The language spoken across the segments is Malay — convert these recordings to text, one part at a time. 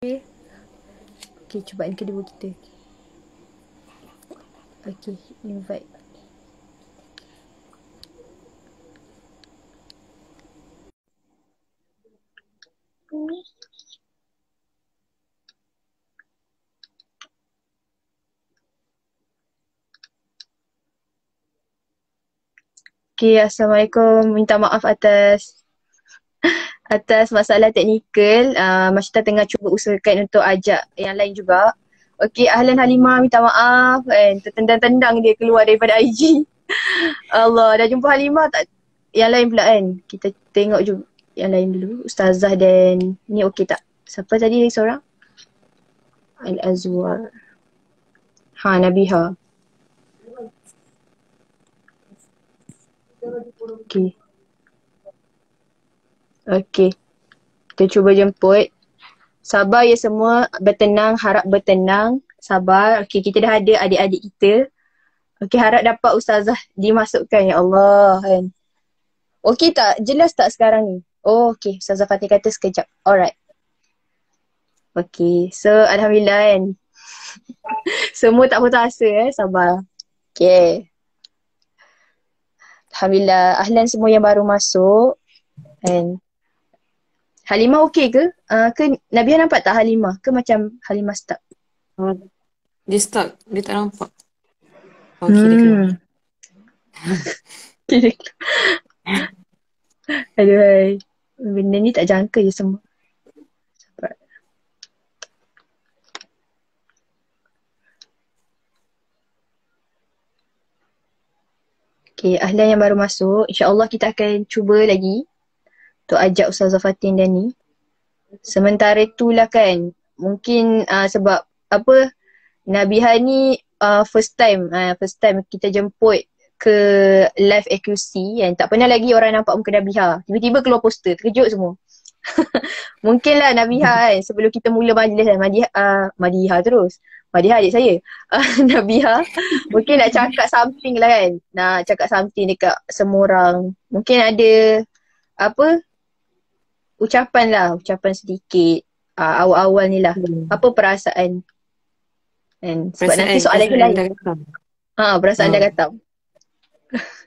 Okay, cubaan kedua kita. Okay, invite. Okay, Assalamualaikum. Minta maaf atas masalah teknikal. Masyita tengah cuba usahakan untuk ajak yang lain juga. Okay, Ahlan Halimah minta maaf. Tertendang-tendang dia keluar daripada IG. Allah, dah jumpa Halimah tak? Yang lain pula kan? Kita tengok juga yang lain dulu. Ustazah dan ni okey tak? Siapa tadi seorang? Al-Azwar. Nabiha. Okay. Okay. Kita cuba jemput. Sabar ya semua. Bertenang. Harap bertenang. Sabar. Okay, kita dah ada adik-adik kita. Okay, harap dapat Ustazah dimasukkan. Ya Allah kan. Okay tak? Jelas tak sekarang ni? Oh, okay. Ustazah Fatih kata sekejap. Alright. Okay. So, Alhamdulillah kan. Semua tak putus asa sabar. Okay. Alhamdulillah. Ahlan semua yang baru masuk. And Halimah okey ke? Ke Nabiha nampak tak Halimah? Ke macam Halimah stuck? Dia stuck. Dia tak nampak. Okay, dia keluar. Aduhai. Benda ni tak jangka je semua. Sabar. Okay, ahlan yang baru masuk. InsyaAllah kita akan cuba lagi untuk ajak Ustazah Fatin dan ni. Sementara itulah kan, mungkin sebab apa, Nabiha ni first time kita jemput ke live AQC kan. Tak pernah lagi orang nampak muka Nabiha. Tiba-tiba keluar poster, terkejut semua. Mungkinlah Nabiha kan, sebelum kita mula majlis kan, Madiha terus. Madiha adik saya. Nabiha mungkin nak cakap something lah kan. Nak cakap something dekat semua orang. Mungkin ada apa, ucapan sedikit awal-awal ni lah. Apa perasaan kan? Sebab nanti soalan dia lain. dah datang. Perasaan dah kata.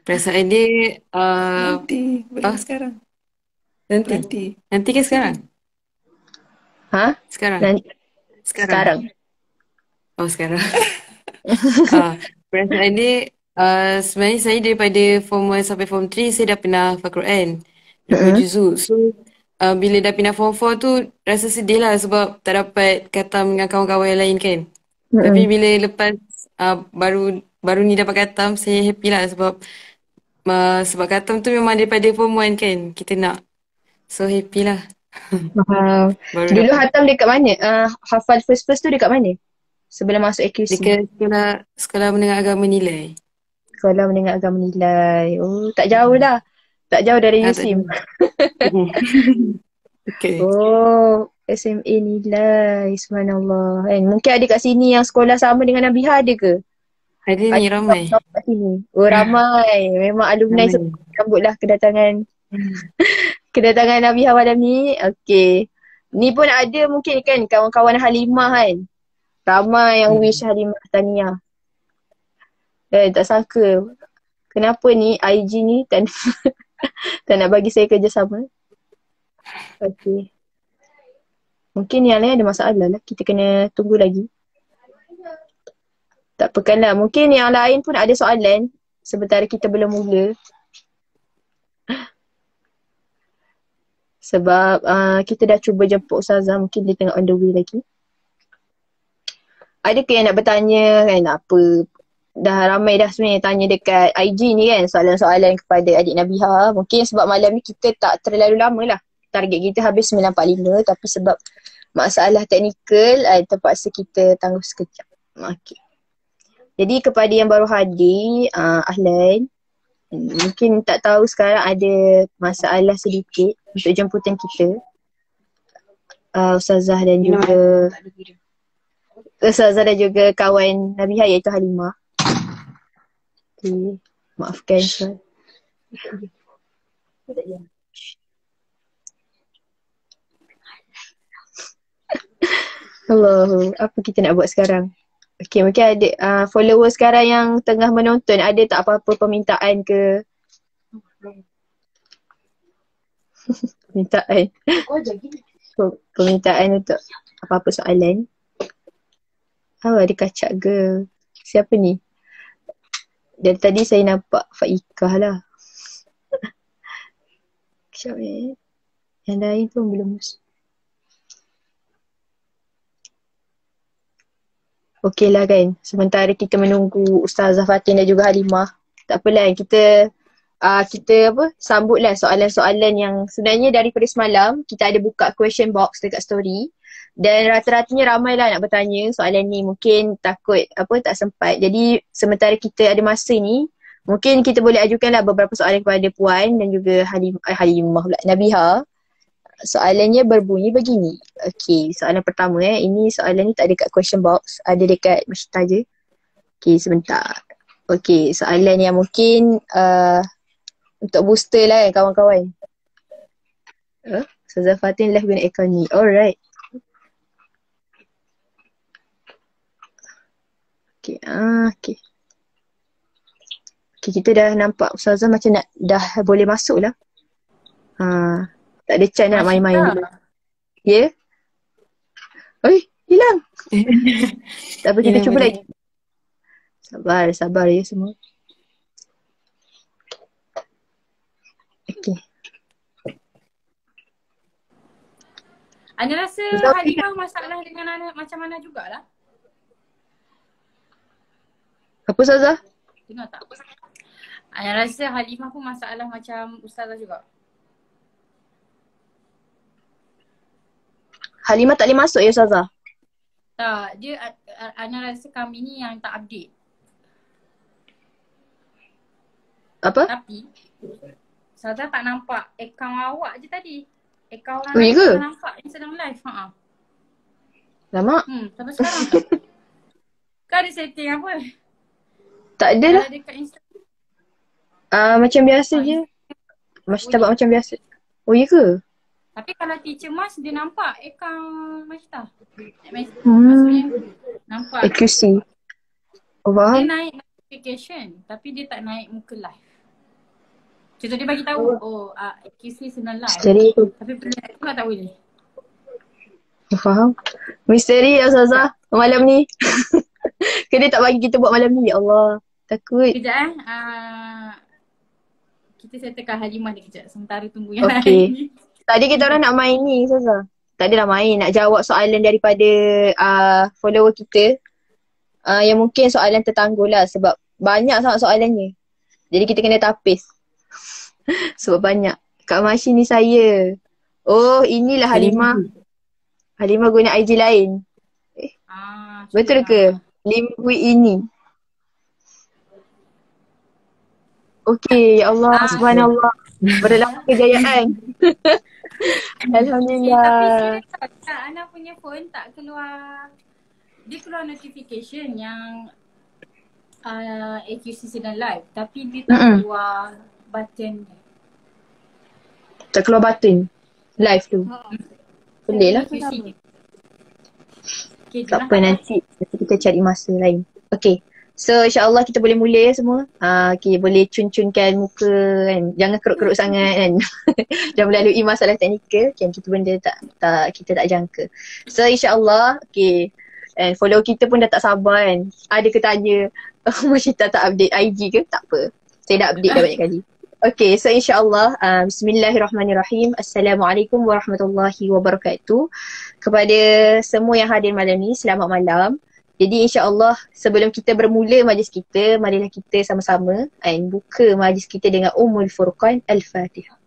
Perasaan dia Nanti, boleh sekarang. Nanti. nanti ke sekarang? Sekarang. Sekarang. Oh, sekarang. Perasaan dia sebenarnya saya daripada form 1 sampai form 3 saya dah pernah hafal Quran 20 juzuk. So bila dah pindah form 4 tu rasa sedih lah sebab tak dapat khatam dengan kawan-kawan yang lain kan. Tapi bila lepas baru ni dapat khatam, saya happy lah sebab khatam tu memang daripada form 1 kan kita nak. So happy lah. Baru Dulu dapat. Hatam dekat mana? Hafal first tu dekat mana? Sebelum masuk AQC. Dekat sekolah menengah agama nilai. Sekolah menengah agama nilai. Oh, tak jauh lah. Tak jauh dari Tak USIM. tahu. Okay. Oh, SMA nilai. Subhanallah. Mungkin ada kat sini yang sekolah sama dengan Nabiha ada ke? Hari ni ramai. Kat sini. Oh, ramai. Memang alumni sambutlah kedatangan Nabiha malam ni. Okay. Ni pun ada mungkin kan kawan-kawan Halimah kan. Ramai yang wish Halimah tahniah. Tak sangka. Kenapa ni IG ni tak nak bagi saya kerjasama. Okay. Mungkin yang lain ada masalah lah. Kita kena tunggu lagi. Tak apakanlah. Mungkin yang lain pun ada soalan. Sementara kita belum mula. Sebab kita dah cuba jemput Ustazah. Mungkin dia tengah on the way lagi. Ada ke yang nak bertanya kan apa? Dah ramai dah sebenarnya tanya dekat IG ni kan. Soalan-soalan kepada adik Nabiha. Mungkin sebab malam ni kita tak terlalu lama lah. Target kita habis 9.45. Tapi sebab masalah teknikal terpaksa kita tangguh sekejap. Okay. Jadi kepada yang baru hadir, ahlan. Mungkin tak tahu sekarang ada masalah sedikit untuk jemputan kita. Ustazah dan juga kawan Nabiha iaitu Halimah. Okay. Maafkan saya. Allah, apa kita nak buat sekarang? Okay, mungkin ada follower sekarang yang tengah menonton, ada tak apa-apa permintaan ke? Permintaan. Permintaan untuk apa-apa soalan. Oh, ada kacak girl. Siapa ni? Dari tadi saya nampak Faikah lah. Kejap Yang lain pun belum masuk. Okey lah kan. Sementara kita menunggu Ustazah Fatin dan juga Halimah. Tak apalah, kita sambutlah soalan-soalan yang sebenarnya daripada semalam kita ada buka question box dekat story. Dan rata-ratanya ramai lah nak bertanya soalan ni. Mungkin takut tak sempat. Jadi sementara kita ada masa ni, mungkin kita boleh ajukanlah beberapa soalan kepada Puan dan juga Halimah pula, Nabiha. Soalannya berbunyi begini. Okey, soalan pertama ini soalan ni tak ada kat question box, ada dekat Mashita je. Okey, sebentar. Okey, soalan yang mungkin untuk booster lah kawan-kawan. Ustazah Fatin live guna akaun ni. Alright. Okey, okey. Okey, kita dah nampak Ustazah macam dah boleh masuk lah. Tak ada chance nak main-main dulu. Ya? Oi, hilang. Tak apa, kita cuba lagi. Sabar ya semua. Okey. Ana rasa Halimah masalah dengan anak macam mana jugalah. Apa Ustazah? Dengar tak? Ana rasa Halimah pun masalah macam Ustazah juga. Halimah tak boleh masuk ya Ustazah? Tak, dia Ana rasa kami ni yang tak update. Apa? Tapi Ustazah tak nampak akaun awak je tadi. Akaun orang ya ke? tak nampak yang sedang live. Lama? Sampai sekarang. Kau ada setting apa? Tak ada lah. Dekat Instagram. Macam biasa je. Masih tak buat macam biasa. Oh ya ke? Tapi kalau teacher Mas, dia nampak akaun Mashita. Maksudnya nampak. AQC. Oh Dia faham? naik notification tapi dia tak naik muka live. Contoh dia bagi tahu, AQC sedang live. Misteri tu. Tapi benda tu tak boleh. Oh, faham? Misteri ya Ustazah malam ni. Dia tak bagi kita buat malam ni. Ya Allah. Takut. Kejap kita settlekan Halimah ni kejap. Sementara tunggu yang Okey. lain. Tadi kita orang nak main ni Ustazah. Tak adalah main, nak jawab soalan daripada follower kita. Yang mungkin soalan tertanggul lah sebab banyak sangat soalannya. Jadi kita kena tapis. Sebab banyak. Kak Mashi ni saya. Oh, inilah Halimah. Halimah guna IG lain. Betul ke? Limbui ini. Okey, ya Allah, subhanallah. Berdalam kejayaan. Alhamdulillah. Tapi serius Ana punya phone tak keluar. Dia keluar notification yang AQC sedang live. Tapi dia tak keluar button. Tak keluar button live tu. Boleh lah. Okay, tak apa, nanti kita cari masa lain. Okay. So insyaAllah kita boleh mula ya semua. Okay, boleh cun-cunkan muka kan. Jangan keruk-keruk sangat kan. Jangan melalui masalah teknikal. Kan kita benda kita tak jangka. So insyaAllah, okay. And follow kita pun dah tak sabar kan. Ada ke tanya, Mashita tak update IG ke? Tak apa. Saya dah update dah banyak kali. Okay, so insyaAllah, bismillahirrahmanirrahim. Assalamualaikum warahmatullahi wabarakatuh. Kepada semua yang hadir malam ni, selamat malam. Jadi insyaAllah sebelum kita bermula majlis kita, marilah kita sama-sama buka majlis kita dengan Ummul Furqan Al-Fatihah.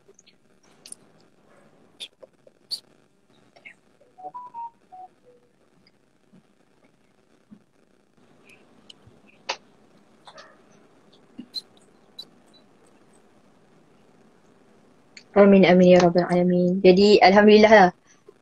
Amin amin ya rabbal alamin. Jadi alhamdulillah lah.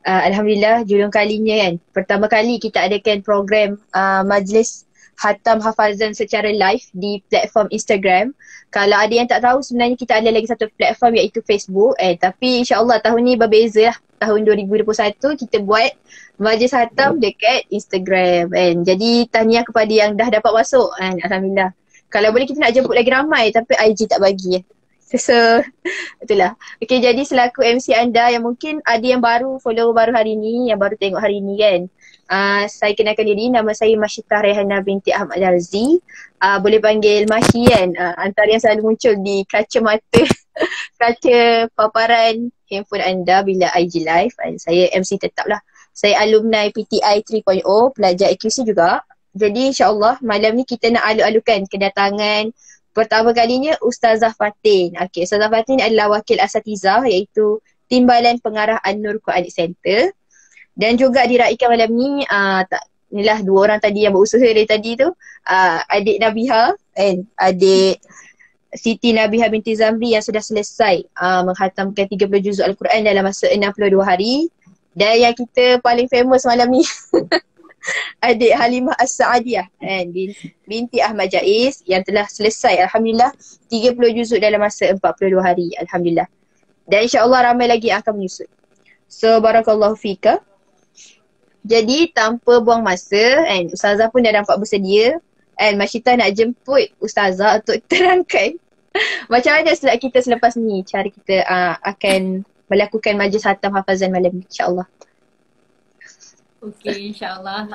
Alhamdulillah julung kalinya kan. Pertama kali kita adakan program majlis Khatam Hafazan secara live di platform Instagram. Kalau ada yang tak tahu, sebenarnya kita ada lagi satu platform iaitu Facebook. Tapi insyaAllah tahun ni berbeza lah. Tahun 2021 kita buat Majlis Khatam dekat Instagram kan. Jadi tahniah kepada yang dah dapat masuk kan. Alhamdulillah. Kalau boleh kita nak jemput lagi ramai tapi IG tak bagi. So itulah. Okay, jadi selaku MC anda yang mungkin ada yang baru follow baru hari ni, yang baru tengok hari ni kan. Saya kenalkan diri, nama saya Masyitah Rehana binti Ahmad Darzi. Boleh panggil Masyi kan. Antara yang selalu muncul di kaca mata, kaca paparan handphone anda bila IG live. Saya MC tetap lah. Saya alumni PTI 3.0, pelajar AQC juga. Jadi insyaAllah malam ni kita nak alu-alukan kedatangan pertama kalinya Ustazah Fatin. Okay, Ustazah Fatin adalah wakil asatizah iaitu Timbalan Pengarah An-Nur Quranic Center. Dan juga diraikan malam ni, inilah dua orang tadi yang berusaha dari tadi tu. Adik Nabiha and adik Siti Nabiha binti Zamri yang sudah selesai menghatamkan 30 juzuk Al-Quran dalam masa 62 hari. Dan yang kita paling famous malam ni adik Halimah As-Saadiyah binti Ahmad Jaiz yang telah selesai Alhamdulillah 30 juzuk dalam masa 42 hari. Alhamdulillah. Dan insyaAllah ramai lagi yang akan menyusul. So barakallahu fika. Jadi tanpa buang masa Ustazah pun dah nampak bersedia Masyitah nak jemput Ustazah untuk terangkan macam mana kita selepas ni cara kita akan melakukan majlis khatam hafazan malam ni, insyaAllah. Okay, insyaAllah.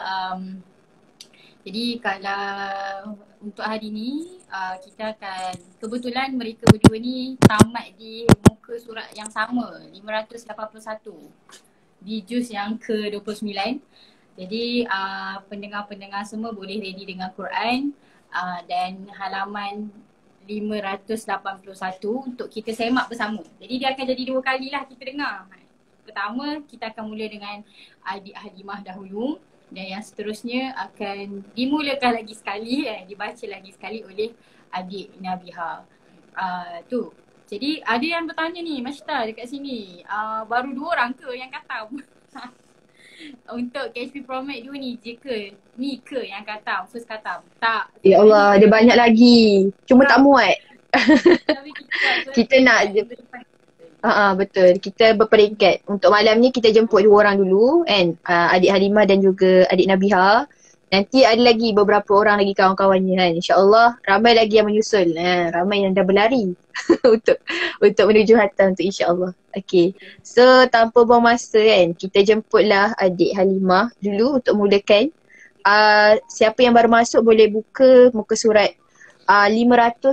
Jadi kalau untuk hari ni kita akan, kebetulan mereka berdua ni tamat di muka surat yang sama, 581 di juz yang ke-29. Jadi pendengar-pendengar semua boleh ready dengan Quran dan halaman 581 untuk kita semak bersama. Jadi dia akan jadi dua kali lah kita dengar. Pertama, kita akan mula dengan adik Halimah dahulu dan yang seterusnya akan dimulakan lagi sekali, dibaca lagi sekali oleh adik Nabiha. Tu. Jadi ada yang bertanya ni, Masyitah dekat sini, baru 2 orang ke yang khatam? Untuk KHP Promet 2 ni ni ke yang khatam, first khatam? Tak. Ya Allah, ada banyak lagi. Cuma tak muat. Tapi kita nak betul. Kita berperingkat. Untuk malam ni kita jemput 2 orang dulu kan. Adik Halimah dan juga adik Nabiha. Nanti ada lagi beberapa orang lagi kawan-kawannya kan. InsyaAllah ramai lagi yang menyusul. Ramai yang dah berlari untuk menuju khatam tu insyaAllah. Okay. So tanpa buang masa kan, kita jemputlah adik Halimah dulu untuk mulakan. Siapa yang baru masuk boleh buka muka surat 581.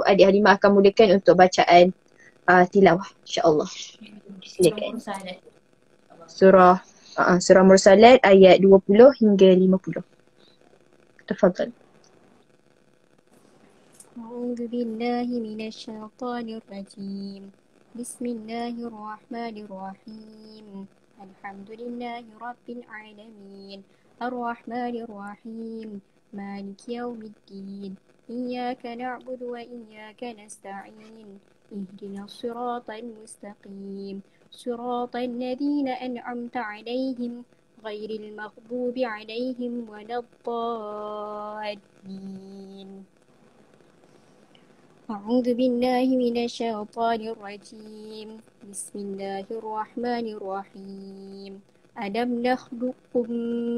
Adik Halimah akan mulakan untuk bacaan tilawah insyaAllah. Silakan. Surah Mursalat ayat 20 hingga 50. Tafadhal. A'udzu billahi minasyaitonir rajim. Bismillahirrahmanirrahim. Alhamdulillahi rabbil alamin. Ar-Rahmanir Rahim. Maliki yaumiddin. Iyyaka na'budu wa iyyaka nasta'in. اهدنا الصراط المستقيم صراط الذين أنعمت عليهم غير المغضوب عليهم ولا الضالين. أعوذ بالله من الشيطان الرجيم. بسم الله الرحمن الرحيم. ألم نخلقكم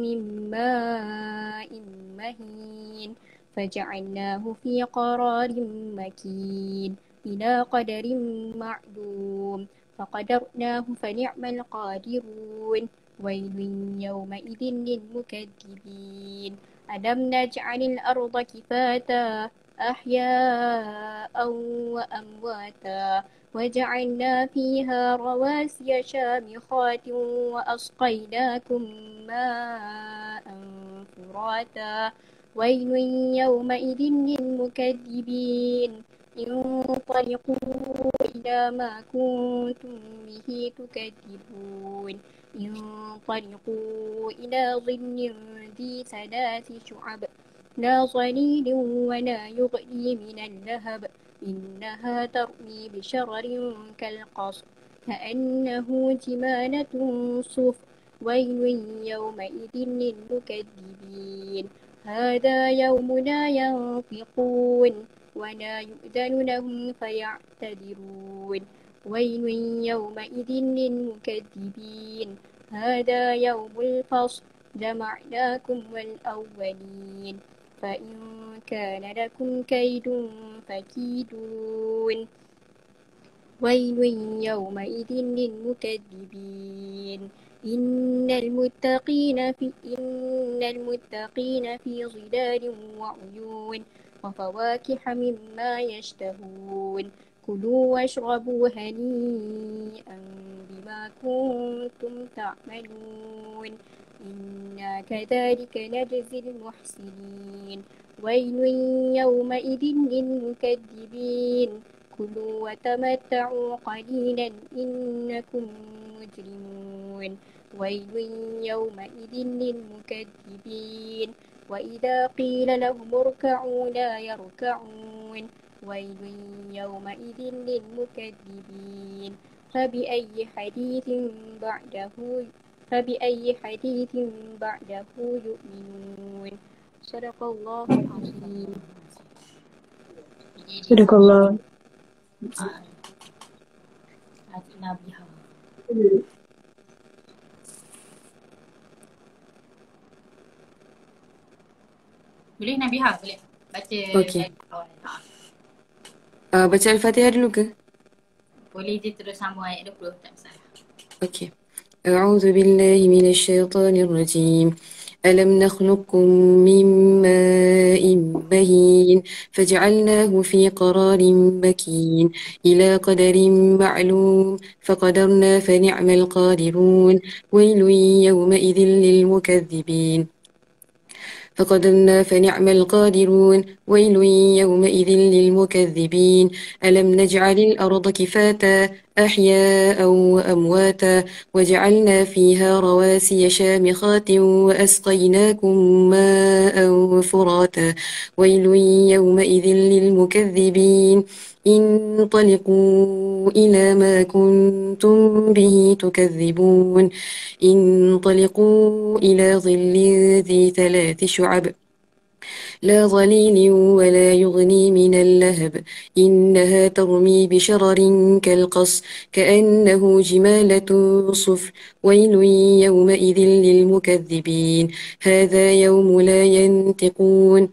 من ماء مهين فجعلناه في قرار مكين إلى قدر معلوم فقدرناه فنعم القادرون ويل يومئذ للمكذبين. ألم نجعل الأرض كفاتا أحياء وأمواتا وجعلنا فيها رواسي شامخات وأسقيناكم ماء فراتا ويل يومئذ للمكذبين. انطلقوا إلى ما كنتم به تكذبون. انطلقوا إلى ظل ذي 3 شعب لا ظليل ولا يغني من اللهب إنها ترمي بشرر كالقصر كأنه جمالة صفر ويل يومئذ للمكذبين. هذا يوم لا ينطقون ولا يؤذن لهم فيعتذرون ويل يومئذ للمكذبين هذا يوم الفصل جمعناكم والأولين فإن كان لكم كيد فكيدون ويل يومئذ للمكذبين إن المتقين في ظلال وعيون وفواكه مما يشتهون كلوا واشربوا هنيئا بما كنتم تعملون إنا كذلك نجزي المحسنين ويل يومئذ للمكذبين كلوا وتمتعوا قليلا إنكم مجرمون ويل يومئذ للمكذبين وإذا قيل لهم اركعوا لا يركعون ويل يومئذ للمكذبين فبأي حديث بعده يؤمنون صدق الله العظيم. Sadaqallah. Nabiha. Boleh Nabiha, boleh baca Okey. dari awal. Baca Al-Fatihah dulu ke? Boleh je terus sambung ayat 20, tak masalah. أوكي. أعوذ بالله من الشيطان الرجيم. ألم نخلقكم من ماء مهين فجعلناه في قرار مكين إلى قدر معلوم فقدرنا فنعم القادرون ويل يومئذ للمكذبين فقدرنا فنعم القادرون ويل يومئذ للمكذبين ألم نجعل الأرض كفاتا أحياء وأمواتا وجعلنا فيها رواسي شامخات وأسقيناكم ماء فراتا ويل يومئذ للمكذبين انطلقوا إلى ما كنتم به تكذبون انطلقوا إلى ظل ذي 3 شعب لا ظليل ولا يغني من اللهب إنها ترمي بشرر كالقصر كأنه جمالة صفر ويل يومئذ للمكذبين هذا يوم لا ينطقون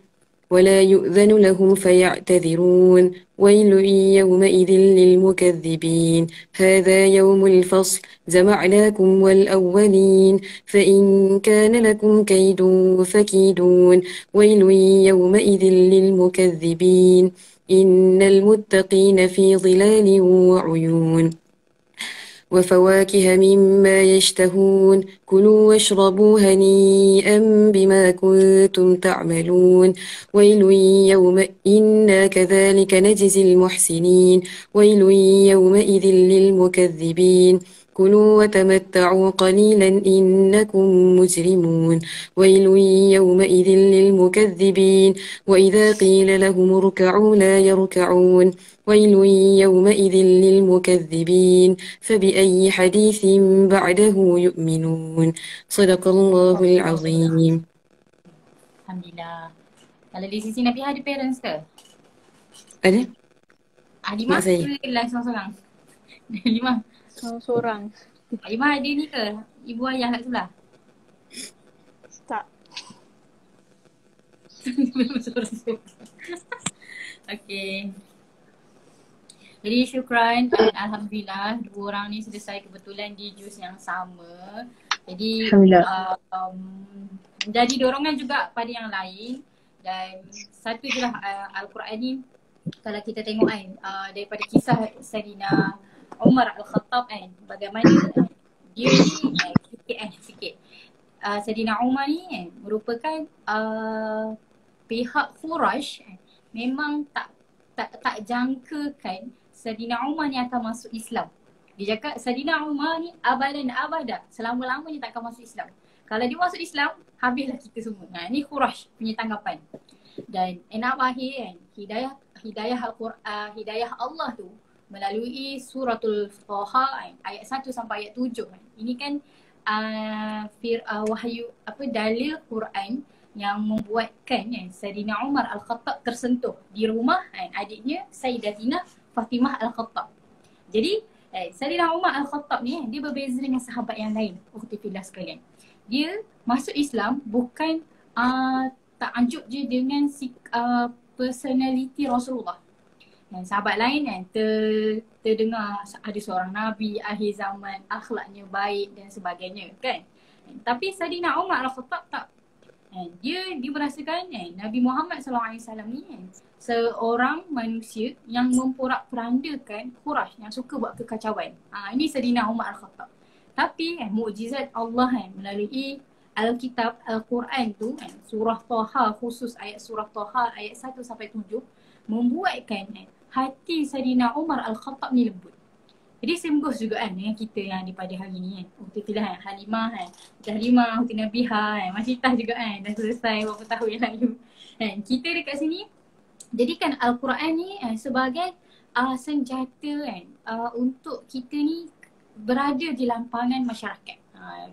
ولا يؤذن لهم فيعتذرون ويل يومئذ للمكذبين هذا يوم الفصل جمعناكم والأولين فإن كان لكم كيد فكيدون ويل يومئذ للمكذبين إن المتقين في ظلال وعيون وفواكه مما يشتهون كلوا واشربوا هنيئا بما كنتم تعملون ويل إنا كذلك نجزي المحسنين ويل يومئذ للمكذبين كلوا وتمتعوا قليلا إنكم مجرمون ويل يومئذ للمكذبين وإذا قيل لهم اركعوا لا يركعون ويل يومئذ للمكذبين فبأي حديث بعده يؤمنون صدق الله العظيم. Alhamdulillah. Kalau di sisi Nabiha ada parents ke? Ada? Halimah Mak saya. ke live seorang-seorang? Halimah. Seorang. Halimah ada ni ke? Ibu ayah kat sebelah? Tak. Okay. Jadi syukran dan Alhamdulillah dua orang ni selesai kebetulan di juz yang sama. Jadi jadi dorongan juga pada yang lain. Dan satu je lah Al-Quran ni kalau kita tengok kan daripada kisah Sayyidina Umar Al-Khattab kan, bagaimana dia ni sikit Sayyidina Umar ni kan merupakan pihak Quraisy memang tak jangkakan Sayyidina Umar ni akan masuk Islam. Dia cakap Sayyidina Umar ni abadan abada, selama-lamanya tak akan masuk Islam. Kalau dia masuk Islam, habislah kita semua. Ni Quraisy punya tanggapan. Dan enak akhir kan, hidayah Allah tu melalui suratul Taha ayat 1 sampai ayat 7 kan. Ini kan wahyu dalil Quran yang membuatkan Sayyidina Umar Al-Khattab tersentuh di rumah adiknya Sayyidatina Fatimah Al-Khattab. Jadi Sayyidina Umar Al-Khattab ni dia berbeza dengan sahabat yang lain, ukhti fillah sekalian. Dia masuk Islam bukan takjub je dengan personality Rasulullah. Sahabat lain terdengar ada seorang Nabi akhir zaman, akhlaknya baik dan sebagainya kan. Tapi Sayyidina Umar Al-Khattab tak. Dia merasakan Nabi Muhammad SAW ni seorang manusia yang memporak-perandakan Quraisy yang suka buat kekacauan. Ini Sayyidina Umar Al-Khattab. Tapi mukjizat Allah melalui Alkitab, Al-Quran tu, surah Taha khusus surah Taha ayat 1 sampai 7 membuatkan hati Sayyidina Umar Al-Khattab ni lembut. Jadi sembus juga dengan kita yang ada pada hari ni Ukhti fillah Halimah Halimah, Ukhti Nabihah Masyidah juga dah selesai beberapa tahun yang lalu kita dekat sini jadikan Al-Quran ni sebagai senjata untuk kita ni berada di lampangan masyarakat.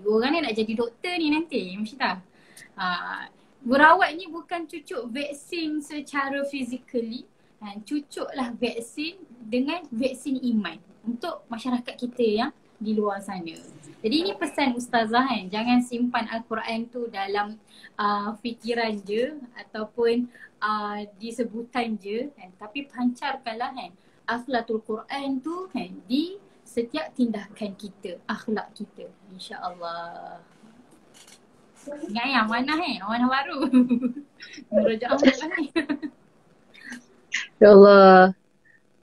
Dua orang ni nak jadi doktor ni nanti Masyidah. Berawat ni bukan cucuk vaksin secara physically, cucuklah vaksin dengan vaksin iman untuk masyarakat kita yang di luar sana. Jadi ini pesan Ustazah jangan simpan Al-Quran tu dalam fikiran je ataupun di sebutan je tapi pancarkanlah akhlakul Quran tu di setiap tindakan kita, akhlak kita, insya-Allah. Ingat yang mana amanah baru. Merujuk apa ni? Ya Allah.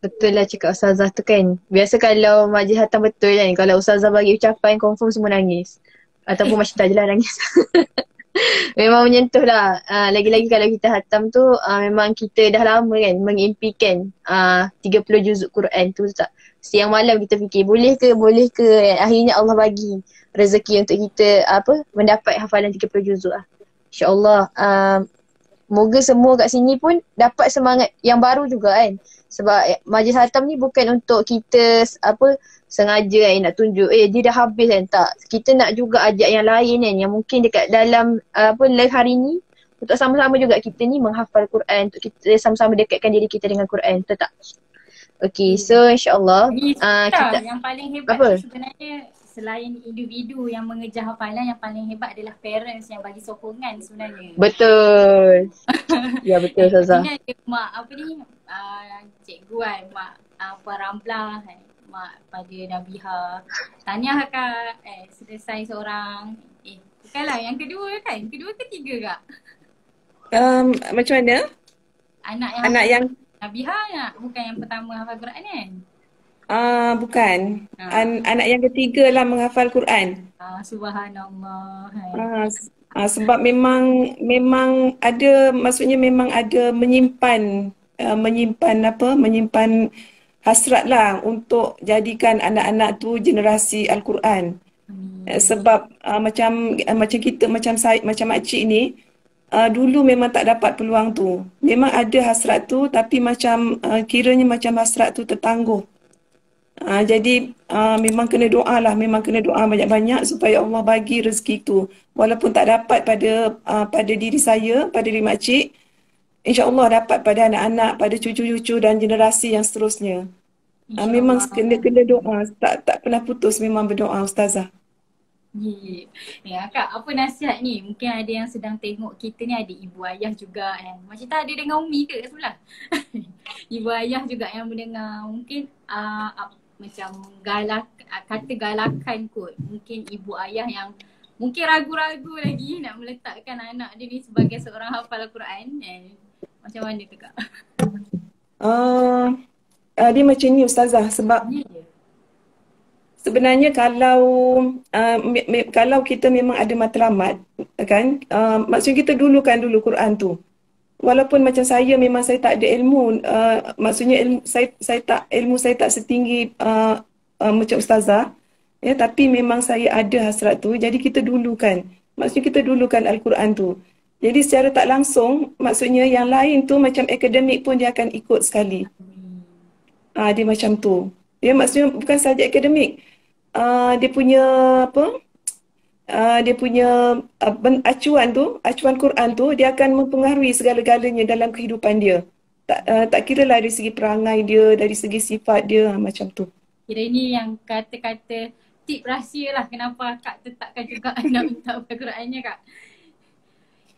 Betul lah cakap Ustazah tu kan. Biasa kalau majlis hatam betul kan, kalau Ustazah bagi ucapan confirm semua nangis. Ataupun Masyidah je lah nangis. Memang menyentuh lah. Lagi-lagi kalau kita hatam tu memang kita dah lama kan mengimpikan 30 juzuk Quran tu tak. Siang malam kita fikir boleh ke. Akhirnya Allah bagi rezeki untuk kita mendapat hafalan 30 juzuk lah. InsyaAllah. Moga semua kat sini pun dapat semangat yang baru juga kan. Sebab majlis hatam ni bukan untuk kita sengaja nak tunjuk dia dah habis kan. Tak. Kita nak juga ajak yang lain kan yang mungkin dekat dalam live hari ni untuk sama-sama juga kita ni menghafal Quran, untuk kita sama-sama dekatkan diri kita dengan Quran. Betul tak? Okay, so insyaAllah kita yang paling hebat sebenarnya selain individu yang mengejar hafalan, yang paling hebat adalah parents yang bagi sokongan sebenarnya. Betul. Ya betul Ustazah. Ini ada mak cikgu mak Puan Ramlah, mak pada Nabihah. Tahniah Kak, selesai seorang. Bukanlah yang kedua kan? Kedua ke tiga Kak? Macam mana? Anak yang Nabihah bukan yang pertama hafal Quran kan? Bukan. Anak yang ketiga lah menghafal Quran. Subhanallah. Sebab memang ada, maksudnya memang ada menyimpan hasrat lah untuk jadikan anak-anak tu generasi Al-Quran. Sebab macam kita, macam makcik ni, dulu memang tak dapat peluang tu. Memang ada hasrat tu tapi macam kiranya macam hasrat tu tertangguh. Jadi memang kena doa lah, memang kena doa banyak-banyak supaya Allah bagi rezeki tu. Walaupun tak dapat pada diri saya, pada diri makcik, insya-Allah dapat pada anak-anak, pada cucu-cucu dan generasi yang seterusnya. Memang kena doa, tak pernah putus memang berdoa Ustazah. Ya Kak, apa nasihat ni? Mungkin ada yang sedang tengok kita ni, ada ibu ayah juga macam tak ada dengan Umi ke kat sebelah? Ibu ayah juga yang mendengar, mungkin macam kata galakan kot. Mungkin ibu ayah yang mungkin ragu-ragu lagi nak meletakkan anak dia ni sebagai seorang hafal Al-Quran. Macam mana tu Kak? Dia macam ni Ustazah, sebab sebenarnya kalau kita memang ada matlamat kan, maksudnya kita dulukan dulu Quran tu. Walaupun macam saya memang saya tak ada ilmu, maksudnya ilmu saya tak setinggi macam Ustazah, ya, tapi memang saya ada hasrat tu, jadi kita dulukan. Maksudnya kita dulukan Al-Quran tu. Jadi secara tak langsung, maksudnya yang lain tu macam akademik pun dia akan ikut sekali. Dia macam tu. Ya, maksudnya bukan saja akademik. Dia punya dia punya acuan Quran tu, dia akan mempengaruhi segala-galanya dalam kehidupan dia. Tak kira lah dari segi perangai dia, dari segi sifat dia, macam tu. Kira ni yang kata-kata tip rahsia lah kenapa Kak tetapkan juga nak minta Al-Qurannya Kak.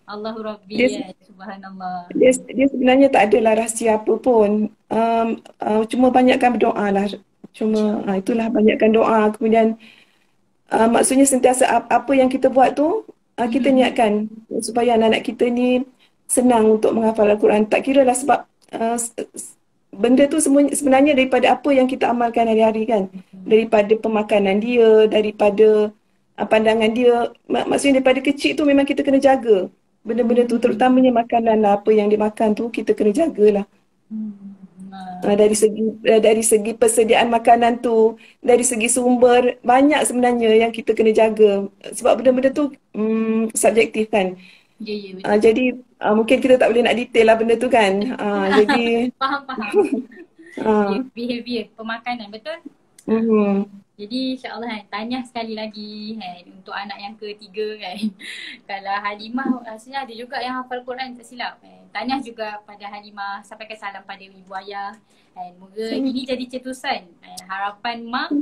Allahu Rabbi Dia, ya, subhanallah. dia sebenarnya tak adalah rahsia apa pun. Cuma banyakkan berdoa lah. Cuma itulah, banyakkan doa. Kemudian maksudnya sentiasa apa yang kita buat tu, kita niatkan supaya anak-anak kita ni senang untuk menghafal Al-Quran. Tak kira lah sebab benda tu sebenarnya daripada apa yang kita amalkan hari-hari kan. Daripada pemakanan dia, daripada pandangan dia. Maksudnya daripada kecil tu memang kita kena jaga benda-benda tu, terutamanya makanan lah, apa yang dimakan tu kita kena jagalah. Dari segi persediaan makanan tu, dari segi sumber, banyak sebenarnya yang kita kena jaga. Sebab benda-benda tu subjektif kan. Ya, betul. Jadi mungkin kita tak boleh nak detail lah benda tu kan. Jadi Faham. Behavior, pemakanan, betul? Jadi insyaAllah kan, tanya sekali lagi kan untuk anak yang ketiga kan. Kalau Halimah rasanya ada juga yang hafal Quran tak silap kan. Tanya juga pada Halimah, sampaikan salam pada ibu ayah kan. Moga ini jadi cetusan. Harapan Mak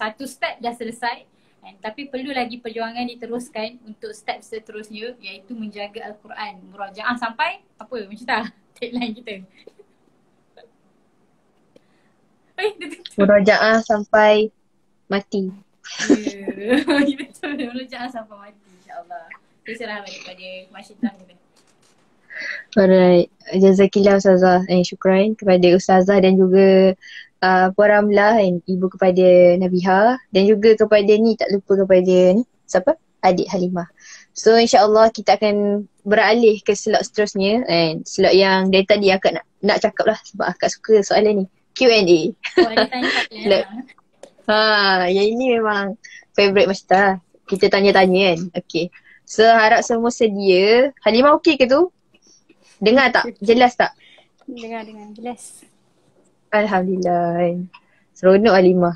satu step dah selesai kan. Tapi perlu lagi perjuangan diteruskan untuk step seterusnya, iaitu menjaga Al-Quran. Murajaah sampai apa macam tak tagline kita. Murajaah sampai mati. Ya, betul. Murajaah sampai mati insyaAllah. Saya serah balik pada Masyitah kita. Alright. Jazakillah Ustazah. Syukran kepada Ustazah dan juga Puan Ramlah kan, ibu kepada Nabiha, dan juga kepada ni, tak lupa kepada ni, siapa? Adik Halimah. So insyaAllah kita akan beralih ke slot seterusnya kan. Slot yang dari tadi akak nak cakap lah sebab akak suka soalan ni. Q&A. Oh, ada tanya yang ini memang favourite Masyitah. Kita tanya-tanya kan. Okay. So harap semua sedia. Halimah okey ke tu? Dengar tak? Jelas tak? Dengar jelas. Alhamdulillah. Seronok Halimah.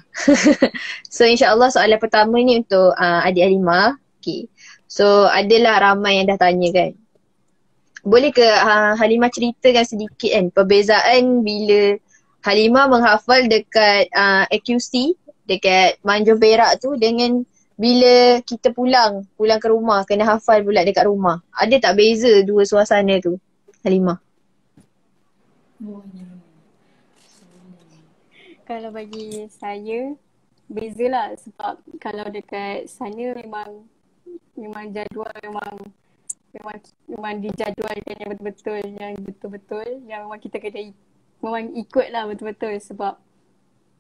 So insyaAllah soalan pertama ni untuk adik Halimah. Okay. So adalah ramai yang dah tanya kan. Boleh ke Halimah ceritakan sedikit kan perbezaan bila Halimah menghafal dekat AQC, dekat Manjung Perak tu, dengan bila kita pulang ke rumah, kena hafal pula dekat rumah. Ada tak beza dua suasana tu, Halimah? Kalau bagi saya, bezalah sebab kalau dekat sana memang jadual memang dijadualkan yang betul-betul yang memang kita kena memang ikut lah betul-betul sebab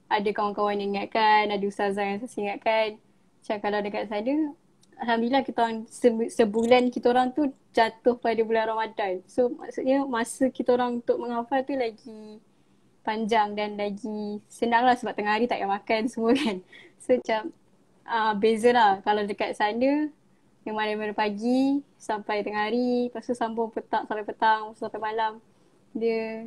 ada kawan-kawan yang ingatkan, ada ustazah yang saya ingatkan. Macam kalau dekat sana, Alhamdulillah kita orang sebulan kita orang tu jatuh pada bulan Ramadan. So maksudnya masa kita orang untuk menghafal tu lagi panjang dan lagi senang lah sebab tengah hari tak payah makan semua kan. So macam beza lah. Kalau dekat sana memang dari pagi sampai tengah hari, lepas tu sambung sampai petang, sampai malam. Dia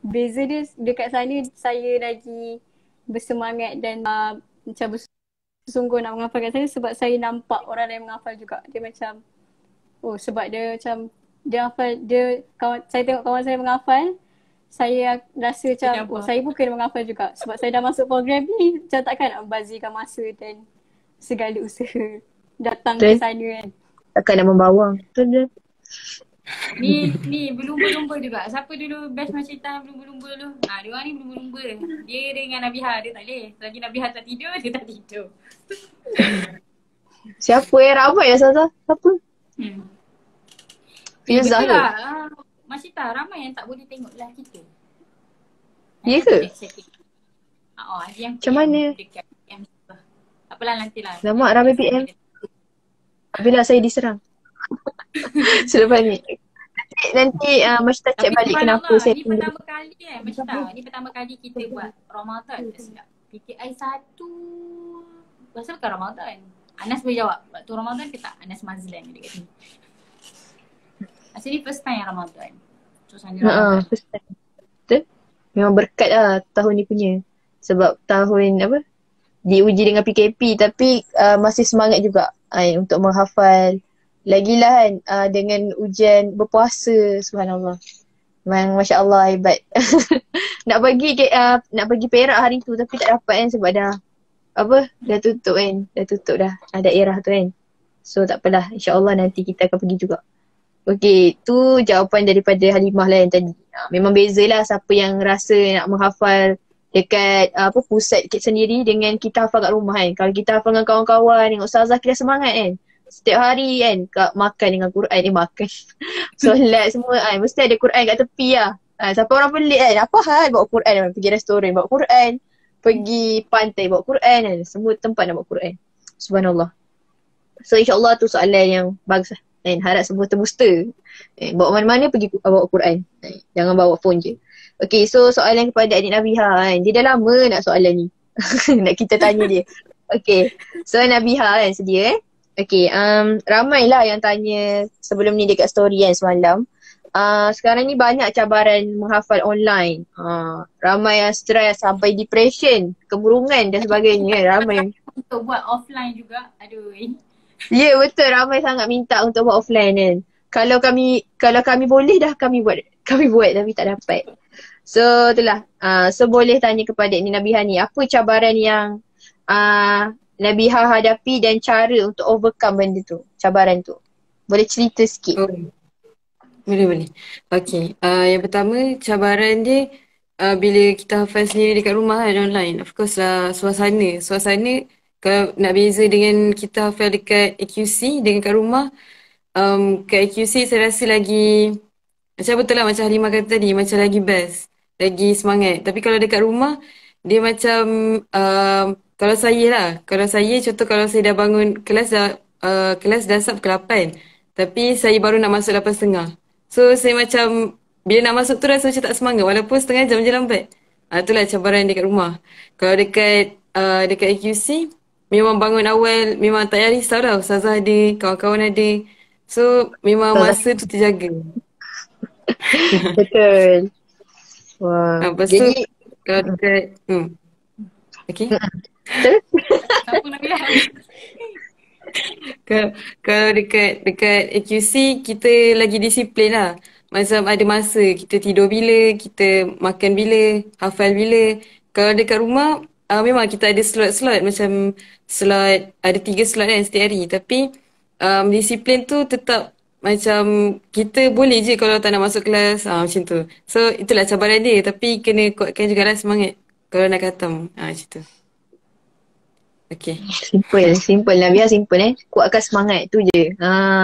beza dia dekat sana saya lagi bersemangat dan macam bersungguh nak menghafal kat sana sebab saya nampak orang lain menghafal juga. Dia macam sebab dia macam dia hafal, saya tengok kawan saya menghafal, saya rasa macam saya pun kena menghafal juga sebab saya dah masuk program ni, macam takkan nak membazirkan masa dan segala usaha datang ke sana kan. Takkan nak membawang. Betul je. Ni berlumba-lumba juga. Siapa dulu best Masyitah berlumba-lumba dulu? Dia orang ni berlumba-lumba. Dia dengan Nabiha, dia tak boleh. Selagi Nabiha tak tidur, dia tak tidur. Siapa yang ramai ya Ustazah? Siapa? Firzah betul ke? lah. Masyitah ramai yang tak boleh tengok live kita. Ya ke? Ada yang macam mana? Dekat apalah nantilah. Lama ramai PM. Bila saya diserang. Selepas ni. Nanti Masyitah cek balik kenapa saya ni pertama kali Masyitah. Ni pertama kali kita buat Ramadan. Tak silap. PTI 1 rasa bukan Ramadan. Anas boleh jawab. Waktu Ramadan ke tak? Anas Mazlan dekat sini. Asyik ni first time Ramadan. Suasana Ramadan. First time. Betul? Memang berkat lah tahun ni punya. Sebab tahun diuji dengan PKP tapi masih semangat juga untuk menghafal. Lagilah kan dengan ujian berpuasa, subhanallah. Memang Masya Allah hebat. Nak pergi Perak hari tu tapi tak dapat kan sebab dah tutup kan. Dah tutup dah daerah tu kan. So tak apalah, insyaAllah nanti kita akan pergi juga. Okay, tu jawapan daripada Halimah lah yang tadi. Memang bezalah siapa yang rasa nak menghafal dekat pusat sendiri dengan kita hafal kat rumah kan. Kalau kita hafal dengan kawan-kawan, dengan ustazah, kita semangat kan. Setiap hari kan makan dengan Quran, makan solat semua kan. Mesti ada Quran kat tepi lah. Siapa orang pelik kan, apa hal bawa Quran, pergi restoran bawa Quran, pergi pantai bawa Quran kan. Semua tempat nak bawa Quran. Subhanallah. So insyaAllah tu soalan yang bagus lah. Harap semua terbusta. Bawa mana-mana pergi bawa Quran. Jangan bawa phone je. Okay, so soalan kepada adik Nabiha kan. Dia dah lama nak soalan ni. Nak kita tanya dia. Okay, so Nabiha kan sedia Okay, ramailah yang tanya sebelum ni dekat story kan semalam. Sekarang ni banyak cabaran menghafal online. Ramai yang stres sampai depression, kemurungan dan sebagainya kan. Ramai Untuk buat offline juga, aduh. Ya betul, ramai sangat minta untuk buat offline kan. Kalau kami boleh dah kami buat tapi tak dapat. So itulah. So boleh tanya kepada ni Nabiha ni, apa cabaran yang Nabiha hadapi dan cara untuk overcome benda tu, cabaran tu. Boleh cerita sikit? Boleh. Okay. Yang pertama cabaran dia bila kita hafal sendiri dekat rumah kan online. Of course lah suasana. Kalau nak beza dengan kita hafal dekat AQC dengan kat rumah, kat AQC saya rasa lagi macam betul lah macam Halimah kata tadi, macam lagi best, lagi semangat. Tapi kalau dekat rumah dia macam kalau saya contoh kalau saya dah bangun kelas dah start pukul 8 tapi saya baru nak masuk 8.30. So saya macam bila nak masuk tu rasa macam tak semangat walaupun setengah jam je lambat. Itulah cabaran dekat rumah. Kalau dekat AQC memang bangun awal, memang tak payah risau dah. Ustazah ada, kawan-kawan ada. So memang masa tu terjaga. Betul. Wah. Lepas tu kalau dekat okay. Siapa nak bilang? Kalau dekat AQC kita lagi disiplin lah. Macam ada masa kita tidur bila, kita makan bila, hafal bila. Kalau dekat rumah memang kita ada slot-slot, macam slot, ada 3 slot kan setiap hari. Tapi disiplin tu tetap macam kita boleh je kalau tak nak masuk kelas, macam tu. So itulah cabaran dia, tapi kena kuatkan jugalah semangat kalau nak khatam, macam tu. Okay. Simple lah, biar simple kuatkan semangat tu je.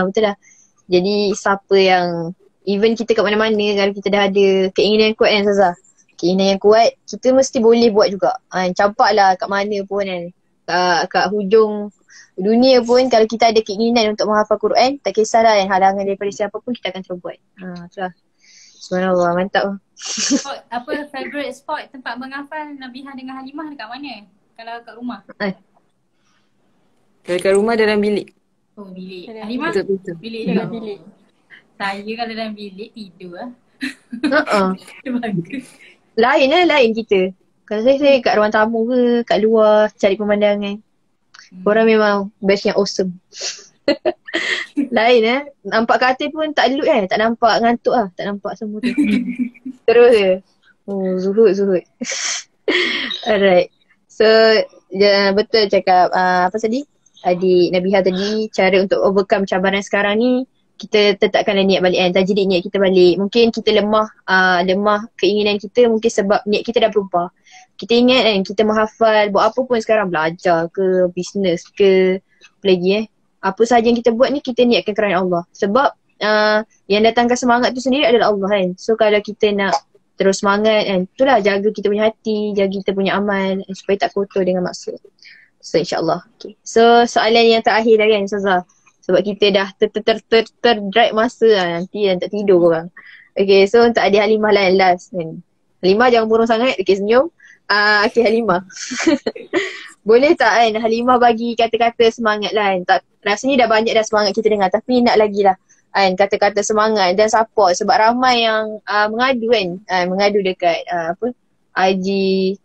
Betul lah. Jadi siapa yang even kita kat mana-mana, kalau kita dah ada keinginan yang kuat kan Ustazah, keinginan yang kuat, kita mesti boleh buat juga. Campak lah kat mana pun kan, kat hujung dunia pun, kalau kita ada keinginan untuk menghafal Quran, tak kisahlah yang halangan daripada siapa pun, kita akan cuba buat. Itulah. Subhanallah, mantap lah. Apa favorite spot tempat menghafal Nabiha dengan Halimah dekat mana? Kalau kat rumah? Kalau kat rumah dalam bilik. Oh, bilik. Halimah? Betul. Bilik je. Dalam bilik. Saya kalau dalam bilik tidur lah. Bagus. Lain kita. Kalau saya kat ruang tamu ke, kat luar cari pemandangan. Korang memang batch yang awesome. Lain nampak katil pun tak loot tak nampak ngantuk lah, tak nampak semua tu. Terus je. Zuhud. Alright. So betul cakap apa tadi adik Nabiha tadi, cara untuk overcome cabaran sekarang ni, kita tetapkanlah niat balik kan, tajdid niat kita balik. Mungkin kita lemah keinginan kita, mungkin sebab niat kita dah berubah. Kita ingat kan, kita menghafal, buat apa pun sekarang, belajar ke, bisnes ke, apa lagi apa sahaja yang kita buat ni, kita niatkan kerana Allah. Sebab yang datangkan semangat tu sendiri adalah Allah kan. So kalau kita nak terus semangat kan, itulah jaga kita punya hati, jaga kita punya amal supaya tak kotor dengan maksud. So insyaAllah. Okay. So soalan yang terakhir dah kan Ustazah, sebab kita dah ter-drag masa nanti dan tak tidur korang. Okay, so untuk adik Halimah lah yang last kan. Halimah jangan burung sangat, okay senyum. Okay Halimah. Boleh tak kan Halimah bagi kata-kata semangat lah kan. Rasanya dah banyak dah semangat kita dengar, tapi nak lagi lah kan kata-kata semangat dan support, sebab ramai yang mengadu kan, mengadu dekat IG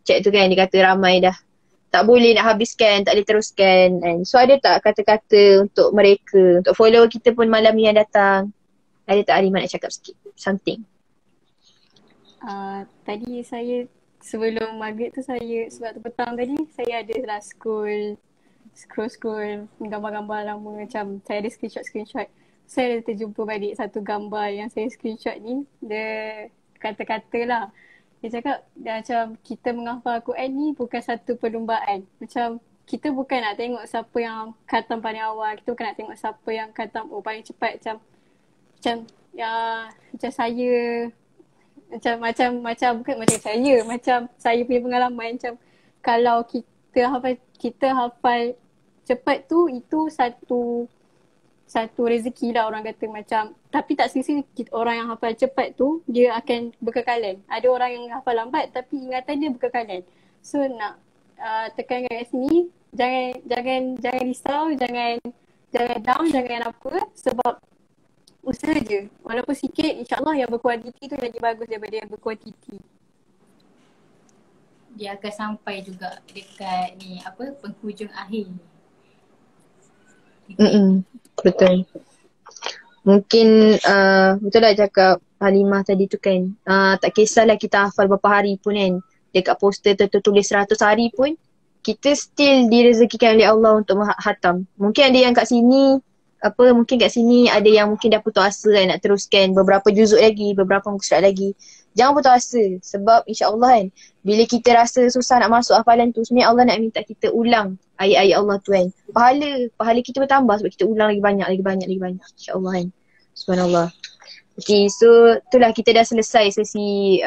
chat tu kan, dia kata ramai dah tak boleh nak habiskan, tak boleh teruskan kan. So ada tak kata-kata untuk mereka, untuk follower kita pun malam ni yang datang? Ada tak Halimah nak cakap sikit? Something. Tadi saya sebelum maghrib tu sebab tu petang tadi saya ada lah scroll gambar-gambar lama macam saya ada screenshot. Saya terjumpa balik satu gambar yang saya screenshot ni. Dia kata-kata lah. Dia cakap macam kita menghafal Quran ni bukan satu perlumbaan. Macam kita bukan nak tengok siapa yang khatam paling awal. Kita bukan nak tengok siapa yang khatam paling cepat. Macam saya macam saya punya pengalaman macam kalau kita hafal cepat tu itu satu rezeki lah orang kata macam, tapi tak semestinya orang yang hafal cepat tu dia akan berkekalan. Ada orang yang hafal lambat tapi ingatan dia berkekalan. So nak tekan kat sini, jangan risau, jangan down, jangan apa, sebab usaha je. Walaupun sikit, insyaAllah yang berkuantiti tu lagi bagus daripada yang berkuantiti. Dia akan sampai juga dekat ni penghujung akhir. Betul. Mungkin betul lah cakap Halimah tadi tu kan. Tak kisahlah kita hafal berapa hari pun kan. Dekat poster tertulis 100 hari pun kita still direzekikan oleh Allah untuk khatam. Mungkin ada yang kat sini mungkin kat sini ada yang mungkin dah putus asa kan nak teruskan beberapa juzuk lagi, beberapa muka surat lagi. Jangan putus asa sebab insya-Allah kan bila kita rasa susah nak masuk hafalan tu, sebenarnya Allah nak minta kita ulang ayat-ayat Allah tu kan. Pahala kita bertambah sebab kita ulang lagi banyak insya-Allah kan. Subhanallah. Okay, so itulah kita dah selesai sesi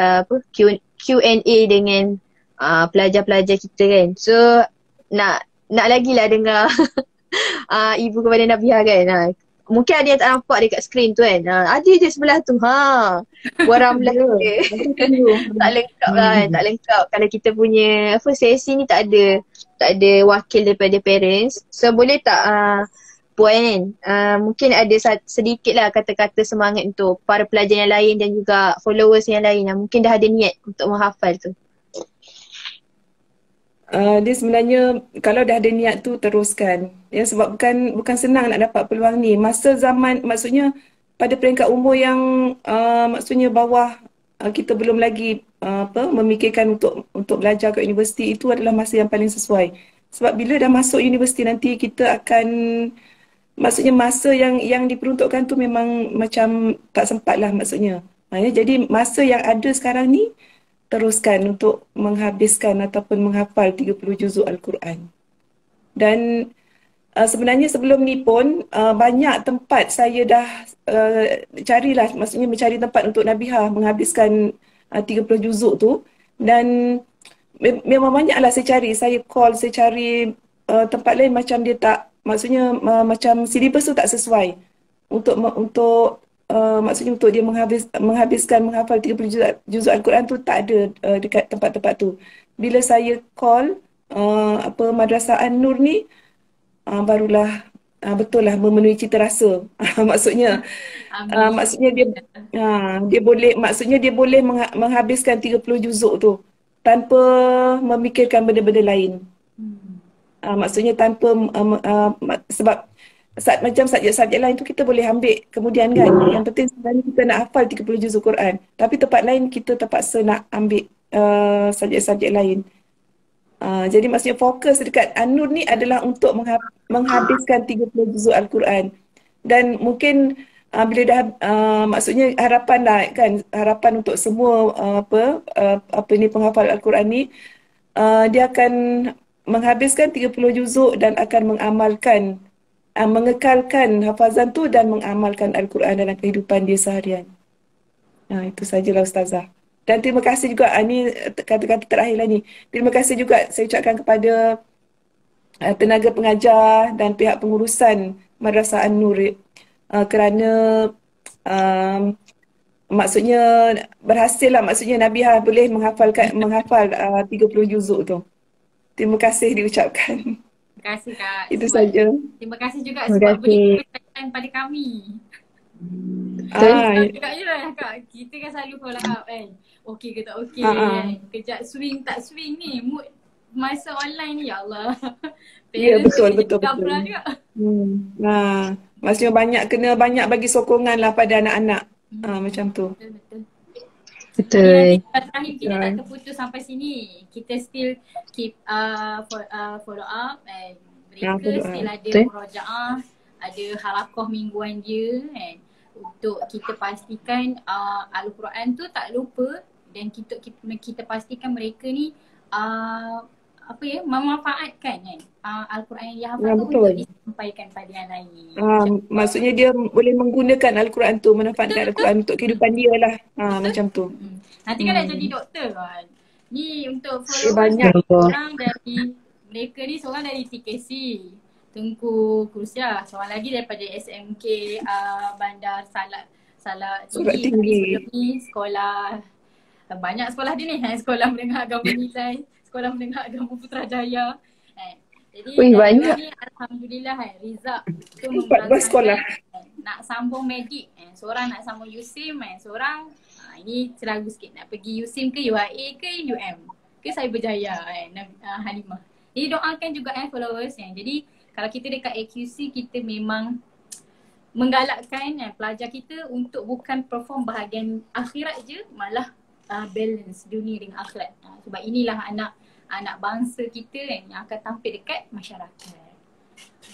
Q&A dengan pelajar-pelajar kita kan. So nak lagi lah dengar ibu kepada Nabiha kan. Mungkin ada yang tak nampak dekat skrin tu kan. Ada je sebelah tu. Waram Melaka. Tak lengkap kan. Tak lengkap. Kalau kita punya sesi ni tak ada wakil daripada parents. So boleh tak Puan mungkin ada sedikit lah kata-kata semangat untuk para pelajar yang lain dan juga followers yang lain yang mungkin dah ada niat untuk menghafal tu. Dia sebenarnya kalau dah ada niat tu teruskan. Ya, sebab bukan senang nak dapat peluang ni. Masa zaman, maksudnya pada peringkat umur yang maksudnya bawah, kita belum lagi memikirkan untuk belajar kat universiti, itu adalah masa yang paling sesuai. Sebab bila dah masuk universiti nanti kita akan, maksudnya masa yang diperuntukkan tu memang macam tak sempat lah maksudnya. Jadi masa yang ada sekarang ni teruskan untuk menghabiskan ataupun menghafal 30 juzuk Al-Quran. Dan sebenarnya sebelum ni pun banyak tempat saya dah carilah, maksudnya mencari tempat untuk Nabiha menghabiskan 30 juzuk tu. Dan memang banyaklah saya cari, saya cari tempat lain macam dia tak, maksudnya macam silibus tu tak sesuai untuk maksudnya untuk dia menghafal 30 juzuk Al-Quran tu tak ada dekat tempat-tempat tu. Bila saya call Madrasah An-Nur ni, barulah betul lah memenuhi cita rasa. Maksudnya dia boleh menghabiskan 30 juzuk tu tanpa memikirkan benda-benda lain. Maksudnya tanpa sebab macam subjek-subjek lain tu kita boleh ambil kemudian kan. Yang penting sebenarnya kita nak hafal 30 juzuk Quran. Tapi tempat lain kita terpaksa nak ambil subjek-subjek lain. Jadi maksudnya fokus dekat An-Nur ni adalah untuk menghabiskan 30 juzuk Al-Quran. Dan mungkin bila dah maksudnya harapan lah kan, harapan untuk semua penghafal Al-Quran ni, dia akan menghabiskan 30 juzuk dan akan mengekalkan hafazan tu dan mengamalkan Al-Quran dalam kehidupan dia seharian. Itu sajalah Ustazah. Dan terima kasih juga, ni kata-kata terakhir lah ni. Terima kasih juga saya ucapkan kepada tenaga pengajar dan pihak pengurusan Madrasah An-Nur kerana maksudnya berhasil lah, maksudnya Nabiha boleh menghafal 30 juzuk tu. Terima kasih diucapkan. Terima kasih Kak. Itu saja. Terima kasih juga sebab beri kepercayaan pada kami. Juga je lah Kak. Kita kan selalu follow up kan. Okey ke tak okey kan. Kejap swing tak swing ni. Mood masa online ni, ya Allah. Ya, Parents betul, kena jadi betul, betul. gabra juga. Maksudnya kena banyak bagi sokongan lah pada anak-anak. Macam tu. Betul. Jadi Betul. nanti terakhir kita tak Betul. terputus sampai sini. Kita still keep follow up and mereka follow up. still ada Betul. murojaah, ada halakoh mingguan dia kan, untuk kita pastikan Al-Quran tu tak lupa, dan kita pastikan mereka ni memanfaatkan kan Al-Quran yang dia hafal tu betul. untuk disampaikan pada yang lain. Maksudnya dia boleh menggunakan Al-Quran tu, manfaatkan Al-Quran untuk kehidupan dia lah. Macam tu. Nanti kan nak jadi doktor kan. Ni untuk Dia followers banyak. seorang dari mereka ni, seorang dari TKC Tengku Kursia, seorang lagi daripada SMK Bandar Salak Salak Tinggi. Tapi Tinggi. sebelum ni sekolah, banyak sekolah dia ni, Sekolah Menengah Agama Nilai, Sekolah Menengah Agama Putrajaya. Jadi Banyak. ni alhamdulillah Rizak tu 14 sekolah. nak sambung medik, seorang nak sambung USIM, seorang ini selalu sikit nak pergi USIM ke UIA ke UM ke Cyberjaya Halimah. Jadi doakan juga followers Jadi kalau kita dekat AQC, kita memang menggalakkan pelajar kita untuk bukan perform bahagian akhirat je, malah balance dunia dengan akhirat. Sebab inilah anak bangsa kita yang akan tampil dekat masyarakat.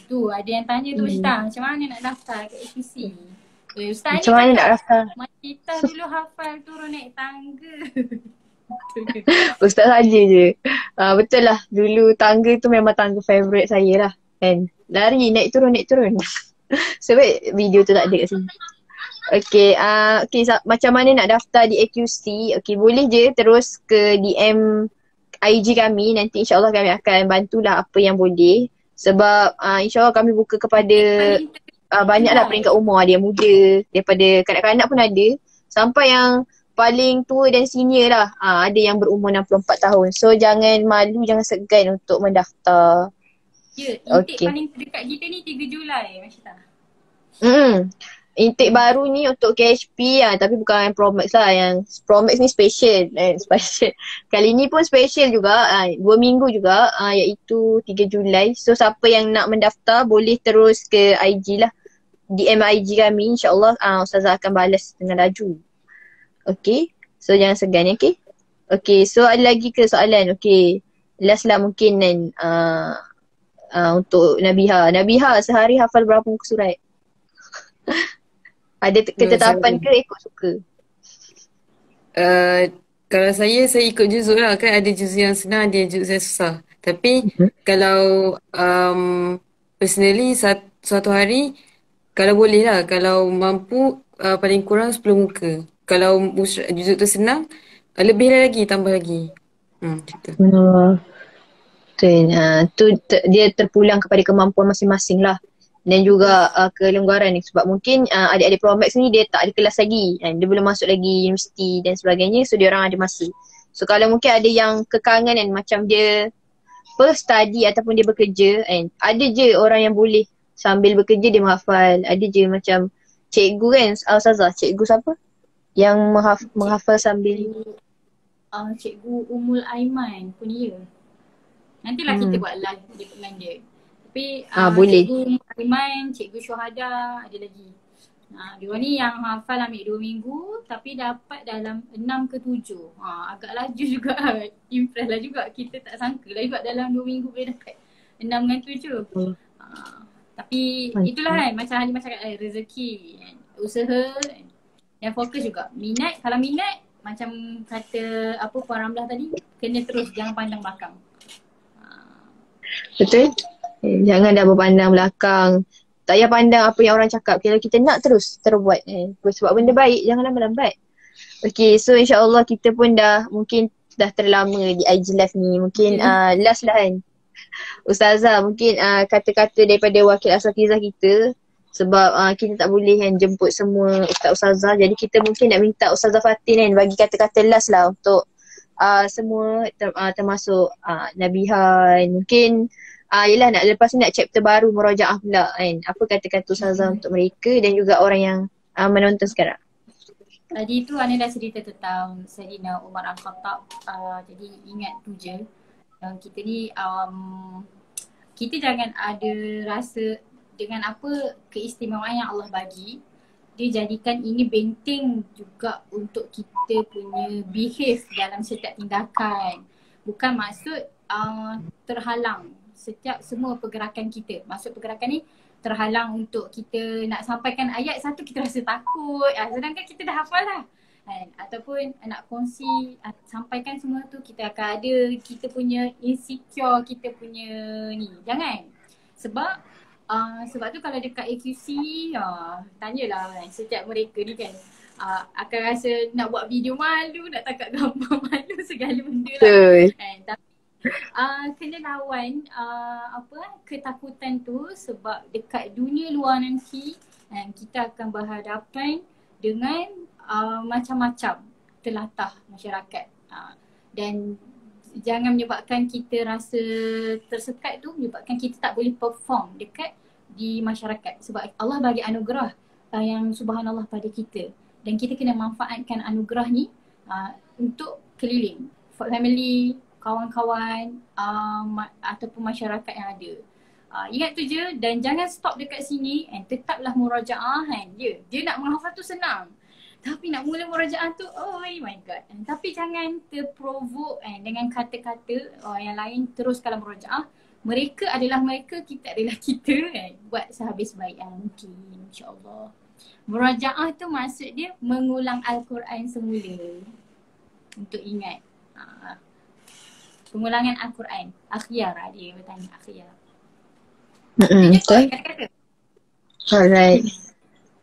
Tu ada yang tanya tu Ustaz, macam mana nak daftar kat AQC? Ustaz Macam mana nak daftar? Kita dulu hafal turun naik tangga. Ustaz saja je. Betul lah. Dulu tangga tu memang tangga favourite saya lah. Kan? Lari, naik turun. Sebab video tu tak ada kat sini. Okay, macam mana nak daftar di AQC? Okay, boleh je terus ke DM IG kami. Nanti insyaAllah kami akan bantulah apa yang boleh. Sebab insyaAllah kami buka kepada banyaklah peringkat umur. Ada yang muda, daripada kanak-kanak pun ada, sampai yang paling tua dan senior lah. Ada yang berumur 64 tahun. So jangan malu, jangan segan untuk mendaftar. Ya, intake paling terdekat kita ni 3 Julai Masyita. Intake baru ni untuk KHP tapi bukan yang Promax lah. Yang Promax ni special. Kali ni pun special juga, 2 minggu juga, iaitu 3 Julai. So siapa yang nak mendaftar boleh terus ke IG lah, DM IG kami. InsyaAllah Ustazah akan balas dengan laju. Okay, so jangan segan okay. Okay, so ada lagi ke soalan? Okay, last lah mungkin kan, untuk Nabiha. Nabiha sehari hafal berapa muka surat? Ada ketetapan ke ikut suka? Kalau saya ikut juzuk lah, kan ada juzuk yang senang, ada juzuk yang susah. Tapi kalau personally suatu hari, kalau boleh lah, kalau mampu paling kurang 10 muka. Kalau juzuk tu senang, lebih lagi, tambah lagi. Macam tu. Dia terpulang kepada kemampuan masing-masing lah. Dan juga kelonggaran ni. Sebab mungkin adik-adik Promax ni dia tak ada kelas lagi. Dia belum masuk lagi universiti dan sebagainya. So dia orang ada masa. So kalau mungkin ada yang kekangan kan, macam dia study ataupun dia bekerja kan. Ada je orang yang boleh sambil bekerja dia menghafal. Ada je macam cikgu kan, Ustazah, cikgu siapa? Yang menghafal sambil. Cikgu Umul Aiman pun ya. Nantilah kita buat live dengan dia. Tapi boleh. Cikgu Umul Aiman, Cikgu Syuhada, ada lagi. Dia ni yang hafal ambil 2 minggu tapi dapat dalam 6 ke 7. Agak laju juga. Impress lah juga. Kita tak sangka lah juga dalam 2 minggu boleh dapat 6 dengan 7. Tapi itulah kan, macam Halimah cakap, rezeki, usaha dan fokus juga. Minat, kalau minat macam kata Puan Ramlah tadi, kena terus, jangan pandang belakang. Betul. Jangan dah berpandang belakang. Tak payah pandang apa yang orang cakap. Kalau kita nak terus buat. Sebab benda baik, jangan lambat-lambat. Okay, so insyaAllah kita pun mungkin dah terlama di IG Live ni. Mungkin last lah kan. Ustazah, mungkin kata-kata daripada wakil asatizah kita. Sebab kita tak boleh kan jemput semua ustaz-ustazah. Jadi kita mungkin nak minta Ustazah Fatin kan bagi kata-kata last lah untuk semua termasuk Nabiha. Mungkin yelah lepas ni nak chapter baru murojaah pula kan. Apa kata-kata Ustazah untuk mereka dan juga orang yang menonton sekarang? Tadi tu Ana dah cerita tentang Sayyidina Umar Al-Khattab. Jadi ingat tu je. Kita ni kita jangan ada rasa dengan apa keistimewaan yang Allah bagi, dia jadikan ini benteng juga untuk kita punya behave dalam setiap tindakan. Bukan maksud terhalang setiap semua pergerakan kita. Maksud pergerakan ni terhalang untuk kita nak sampaikan ayat satu kita rasa takut, sedangkan kita dah hafal lah. Ataupun nak kongsi, sampaikan semua tu kita akan ada kita punya insecure, kita punya ni. Jangan. Sebab tu kalau dekat AQC, tanyalah setiap mereka ni kan akan rasa nak buat video malu, nak tangkap gambar malu, segala benda lah. Tapi kena lawan ketakutan tu, sebab dekat dunia luar nanti kita akan berhadapan dengan macam-macam telatah masyarakat. Dan jangan menyebabkan kita rasa tersekat tu, menyebabkan kita tak boleh perform dekat di masyarakat. Sebab Allah bagi anugerah yang subhanallah pada kita. Dan kita kena manfaatkan anugerah ni untuk keliling, family, kawan-kawan ataupun masyarakat yang ada. Ingat tu je, dan jangan stop dekat sini, tetaplah murajaah kan. Dia nak menghafal tu senang. Tapi nak mula murajaah tu, oh my god. Tapi jangan terprovoke dengan kata-kata yang lain. Teruskanlah murajaah. Mereka adalah mereka, kita adalah kita kan. Buat sehabis baik yang mungkin, insyaAllah. Murajaah tu maksud dia mengulang Al-Quran semula. Untuk ingat. Pengulangan Al-Quran. Akhyar dia bertanya, akhyar. Betul. Alright.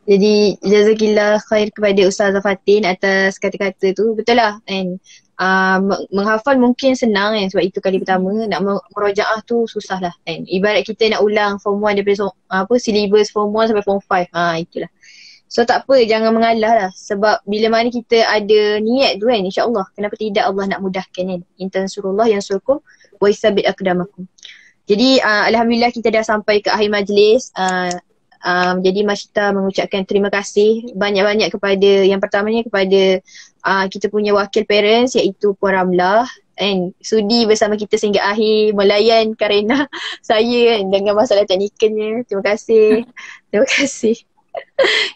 Jadi jazakillah khair kepada Ustazah Fatin atas kata-kata tu. Betul lah kan. Menghafal mungkin senang kan, sebab itu kali pertama. Nak murajaah tu susah lah kan. Ibarat kita nak ulang form 1 daripada syllabus form 1 sampai form 5. Itulah. So tak apa, jangan mengalah lah. Sebab bila mana kita ada niat tu kan, insyaAllah. Kenapa tidak Allah nak mudahkan kan. In tansurullah yansurkum wa yusabit aqdamakum. Jadi alhamdulillah kita dah sampai ke akhir majlis. Jadi Masyita mengucapkan terima kasih banyak-banyak kepada, yang pertamanya kepada kita punya wakil parents iaitu Puan Ramlah, and sudi bersama kita sehingga akhir melayan Karina saya dengan masalah teknikalnya. Terima kasih. Terima kasih.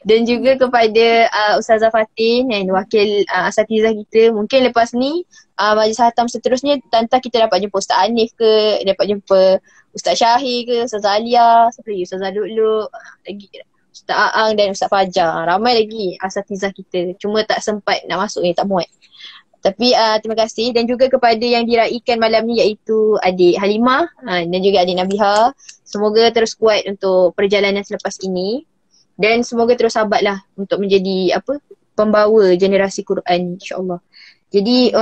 Dan juga kepada Ustazah Fatin dan wakil asatizah kita. Mungkin lepas ni majlis khatam seterusnya tantang kita dapat jumpa Ustaz Hanif ke, dapat jumpa Ustaz Syahir ke, Ustazah Alia, siapa lagi, Ustazah Lu'lu', lagi Ustaz Aang dan Ustaz Fajar. Ramai lagi asatizah kita. Cuma tak sempat nak masuk ni, tak muat. Tapi terima kasih. Dan juga kepada yang diraikan malam ni iaitu adik Halimah dan juga adik Nabiha. Semoga terus kuat untuk perjalanan selepas ini. Dan semoga terus sabarlah untuk menjadi pembawa generasi Quran, insyaAllah. Jadi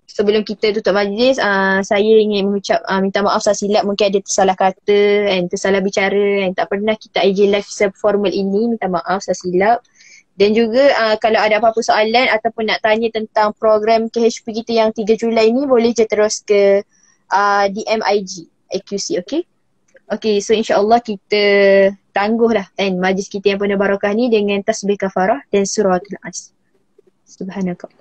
sebelum kita tutup majlis, saya ingin minta maaf saya silap, mungkin ada tersalah kata dan tersalah bicara yang tak pernah kita IG live seformal ini. Minta maaf saya silap. Dan juga kalau ada apa-apa soalan ataupun nak tanya tentang program KHP kita yang 3 Julai ni, boleh je terus ke DM IG AQC, okay? Okay, so insyaAllah kita tangguhlah majlis kita yang penuh barakah ni dengan tasbih kafarah dan suratul As. Subhanakallah.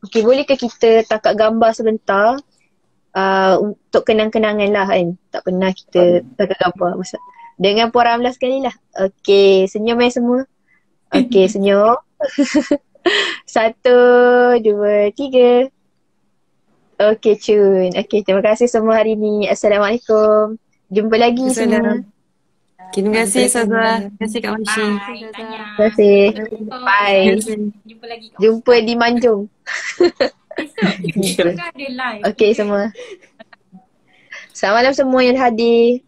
Okay, bolehkah kita tangkap gambar sebentar untuk kenang-kenangan lah kan. Tak pernah kita tangkap gambar dengan Puan Ramlah sekali lah. Okay, senyum semua. Okay, senyum. 1, 2, 3. Okay, cun. Okay, terima kasih semua hari ni. Assalamualaikum. Jumpa lagi semua. Terima kasih Ustazah. Terima kasih Kak Mansyih. Terima kasih. Bye. Jumpa lagi. Jumpa di Manjung. Esok kita ada live. Okay semua. Selamat malam semua yang hadir.